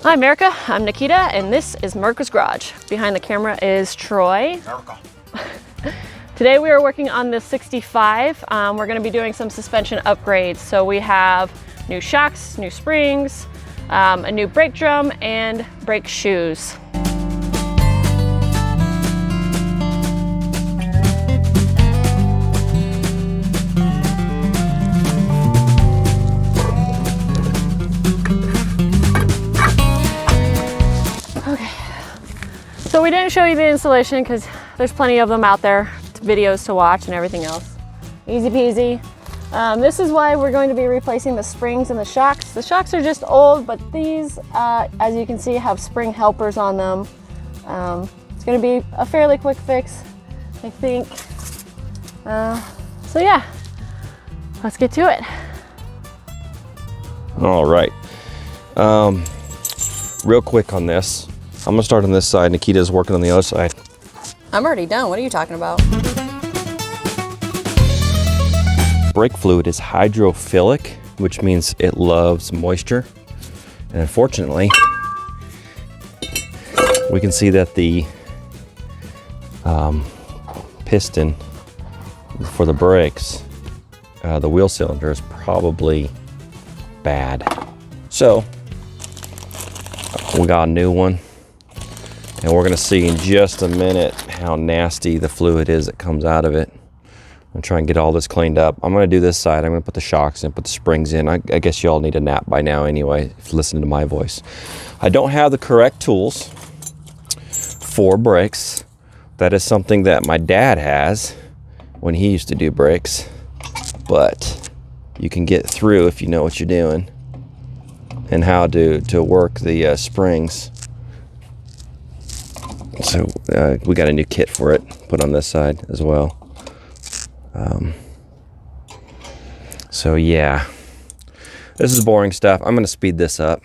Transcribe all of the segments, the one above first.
Hi America, I'm Nikita and this is America's Garage. Behind the camera is Troy. Today we are working on the 65. We're going to be doing some suspension upgrades. So we have new shocks, new springs, a new brake drum, and brake shoes. So we didn't show you the installation because there's plenty of them out there, videos to watch and everything else. Easy peasy. This is why we're going to be replacing the springs and the shocks. The shocks are just old, but these, as you can see, have spring helpers on them. It's going to be a fairly quick fix, I think. So yeah, let's get to it. All right. Real quick on this. I'm gonna start on this side. Nikita's working on the other side. I'm already done. What are you talking about? Brake fluid is hydrophilic, which means it loves moisture. And unfortunately, we can see that the piston for the brakes, the wheel cylinder is probably bad. So we got a new one. And we're gonna see in just a minute how nasty the fluid is that comes out of it. I'm gonna try and get all this cleaned up. I'm gonna do this side. I'm gonna put the shocks in, put the springs in. I guess you all need a nap by now anyway, if you listen to my voice. I don't have the correct tools for brakes. That is something that my dad has when he used to do brakes. But you can get through if you know what you're doing and how to work the springs. So we got a new kit for it, put on this side as well. So yeah, this is boring stuff. I'm gonna speed this up.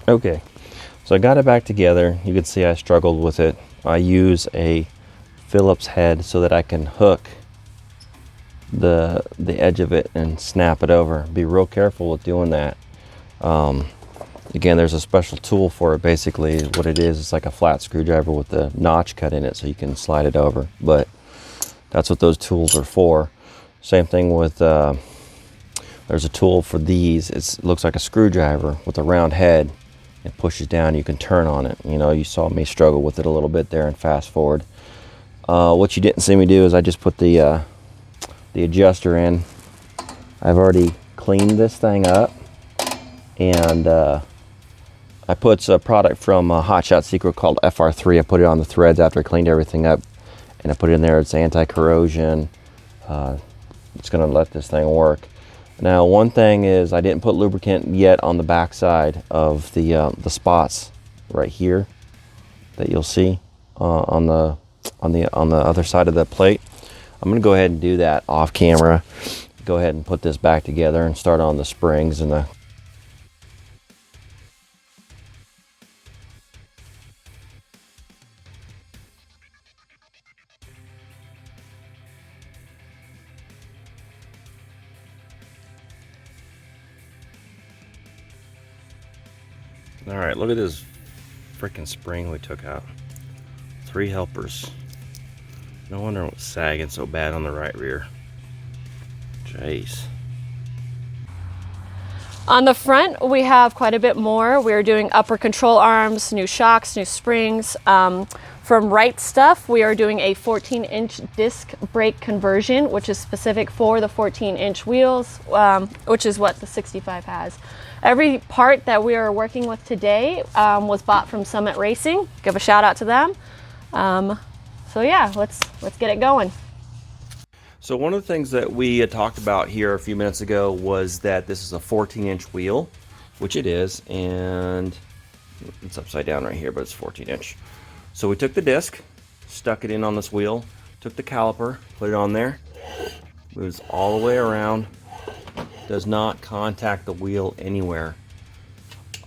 Okay, so I got it back together. You can see I struggled with it. I use a Phillips head so that I can hook the edge of it and snap it over. Be real careful with doing that. Again, there's a special tool for it. Basically, what it is, it's like a flat screwdriver with a notch cut in it so you can slide it over. But that's what those tools are for. Same thing with, there's a tool for these. It looks like a screwdriver with a round head. It pushes down, you can turn on it. You know, you saw me struggle with it a little bit there and fast forward. What you didn't see me do is I just put the adjuster in. I've already cleaned this thing up, and I put a product from Hot Shot Secret called FR3. I put it on the threads after I cleaned everything up, and I put it in there. It's anti-corrosion. It's gonna let this thing work. Now, one thing is I didn't put lubricant yet on the back side of the spots right here that you'll see on the other side of the plate. I'm gonna go ahead and do that off camera. Go ahead and put this back together and start on the springs and the All right, look at this freaking spring we took out. 3 helpers. No wonder it was sagging so bad on the right rear. Jeez. On the front, we have quite a bit more. We're doing upper control arms, new shocks, new springs. From Right Stuff, we are doing a 14-inch disc brake conversion, which is specific for the 14-inch wheels, which is what the 65 has. Every part that we are working with today was bought from Summit Racing. Give a shout out to them. So yeah, let's get it going. So one of the things that we had talked about here a few minutes ago was that this is a 14-inch wheel, which it is, and it's upside down right here, but it's 14-inch. So we took the disc, stuck it in on this wheel, took the caliper, put it on there, moves all the way around, does not contact the wheel anywhere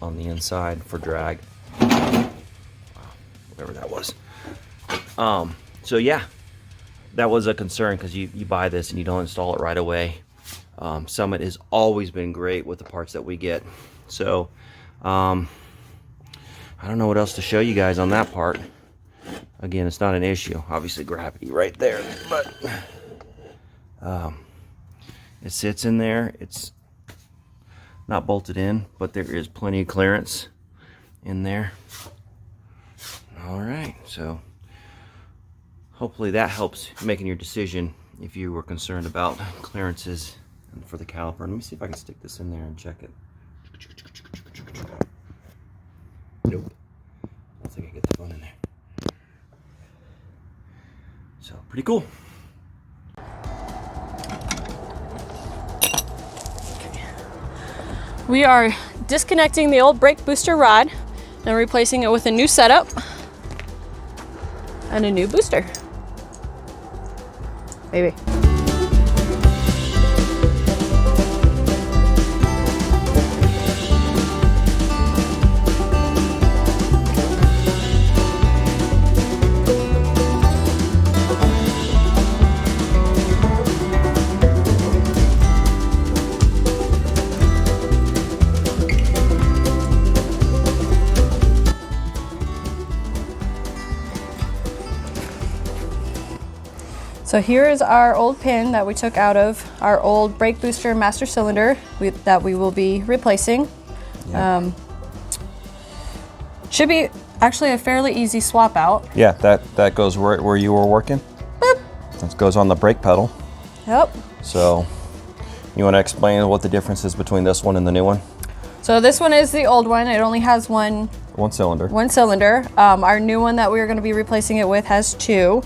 on the inside for drag. Wow, whatever that was. So yeah, that was a concern because you buy this and you don't install it right away. Summit has always been great with the parts that we get. So I don't know what else to show you guys on that part. Again, it's not an issue. Obviously gravity right there, but it sits in there. It's not bolted in, but there is plenty of clearance in there. All right, so hopefully that helps making your decision if you were concerned about clearances for the caliper. Let me see if I can stick this in there and check it. Nope. I don't think I get the phone in there. So, pretty cool. We are disconnecting the old brake booster rod and replacing it with a new setup and a new booster. Maybe. So here is our old pin that we took out of our old brake booster master cylinder that we will be replacing. Yeah. Should be actually a fairly easy swap out. Yeah, that goes where you were working. Boop. That goes on the brake pedal. Yep. So you want to explain what the difference is between this one and the new one? So this one is the old one. It only has one cylinder. One cylinder. Our new one that we're going to be replacing it with has 2.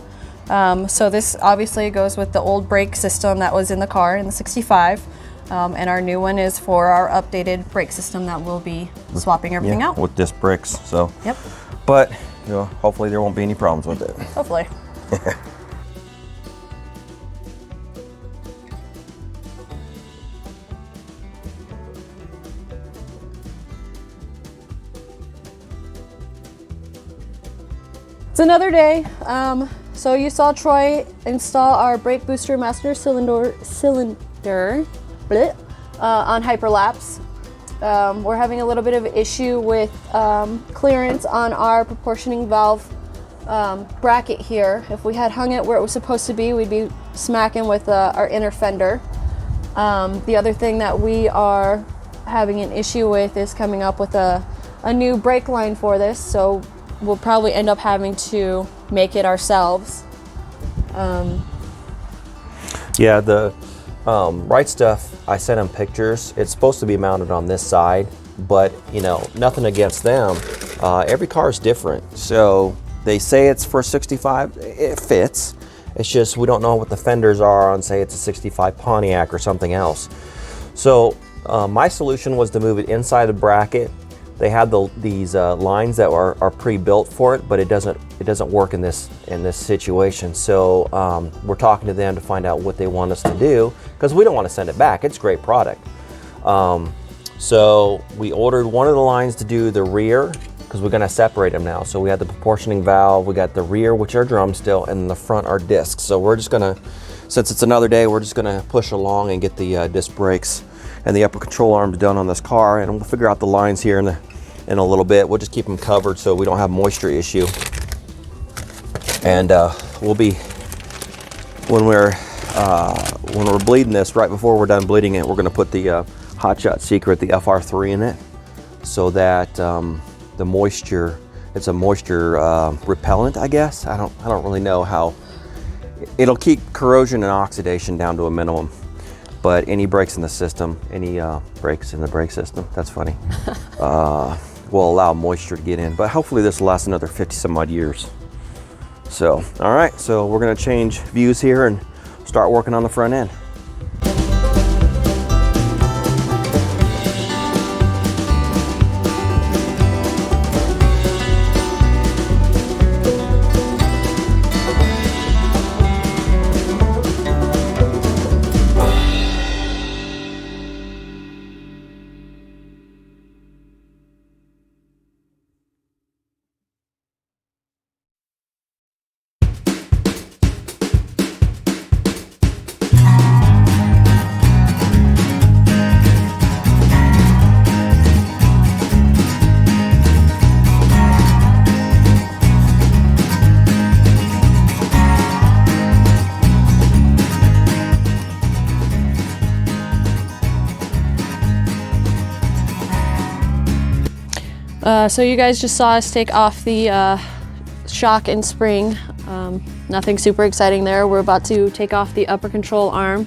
So this obviously goes with the old brake system that was in the car in the 65. And our new one is for our updated brake system that we'll be swapping everything out. With disc brakes, so. Yep. But, you know, hopefully there won't be any problems with it. Hopefully. It's another day. So you saw Troy install our brake booster master cylinder on hyperlapse. we're having a little bit of issue with clearance on our proportioning valve bracket here. If we had hung it where it was supposed to be, we'd be smacking with our inner fender. The other thing that we are having an issue with is coming up with a new brake line for this, so we'll probably end up having to make it ourselves. Yeah, the Right Stuff, I sent them pictures. It's supposed to be mounted on this side, but you know, nothing against them. Every car is different. So they say it's for 65, it fits. It's just we don't know what the fenders are on, say it's a 65 Pontiac or something else. So my solution was to move it inside the bracket. They had these lines that are pre-built for it, but it doesn't work in this situation. So we're talking to them to find out what they want us to do, because we don't want to send it back. It's a great product. So we ordered one of the lines to do the rear, because we're going to separate them now. So we have the proportioning valve, we got the rear, which are drum still, and the front are discs. So we're just going to, since it's another day, we're just going to push along and get the disc brakes and the upper control arms done on this car, and we'll figure out the lines here in a little bit. We'll just keep them covered so we don't have moisture issue. And we'll be, when we're bleeding this, right before we're done bleeding it, we're going to put the Hot Shot Secret, the FR3 in it, so that the moisture, it's a moisture repellent, I guess. I don't really know how. It'll keep corrosion and oxidation down to a minimum. But any breaks in the system, any breaks in the brake system, that's funny, will allow moisture to get in. But hopefully this will last another 50 some odd years. So, all right, so we're gonna change views here and start working on the front end. So you guys just saw us take off the shock and spring. Nothing super exciting there. We're about to take off the upper control arm.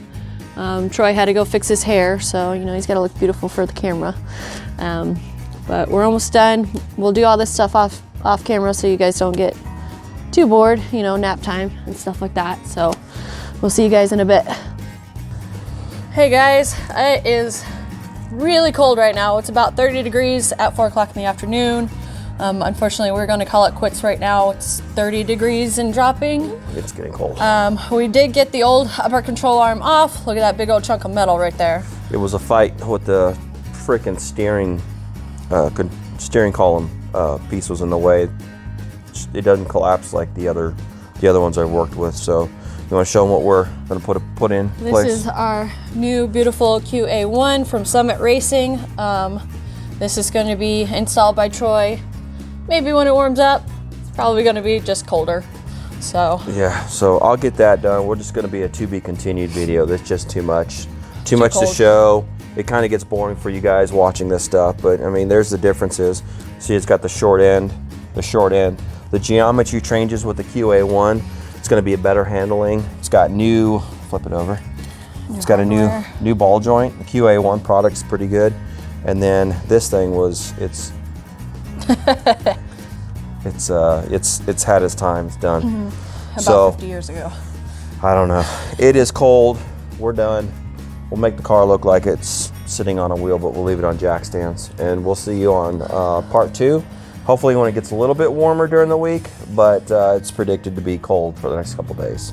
Troy had to go fix his hair, so you know he's got to look beautiful for the camera. But we're almost done. We'll do all this stuff off camera so you guys don't get too bored, you know, nap time and stuff like that. So we'll see you guys in a bit. Hey guys, it is really cold right now. It's about 30 degrees at 4 o'clock in the afternoon. Unfortunately, we're going to call it quits right now. It's 30 degrees and dropping. It's getting cold. We did get the old upper control arm off. Look at that big old chunk of metal right there. It was a fight with the frickin' steering column piece was in the way. It doesn't collapse like the other ones I've worked with. So you want to show them what we're going to put in place? This is our new beautiful QA1 from Summit Racing. This is going to be installed by Troy. Maybe when it warms up, it's probably going to be just colder. So yeah, so I'll get that done. We're just going to be a to be continued video. That's just too much to show. It kind of gets boring for you guys watching this stuff, but I mean, there's the differences. See, it's got the short end. The geometry changes with the QA1. It's going to be a better handling. It's got flip it over. It's got a new ball joint. The QA1 product's pretty good. And then this thing it's had its time. It's done. Mm-hmm. About 50 years ago. I don't know. It is cold. We're done. We'll make the car look like it's sitting on a wheel, but we'll leave it on jack stands. And we'll see you on part 2. Hopefully when it gets a little bit warmer during the week, but it's predicted to be cold for the next couple days.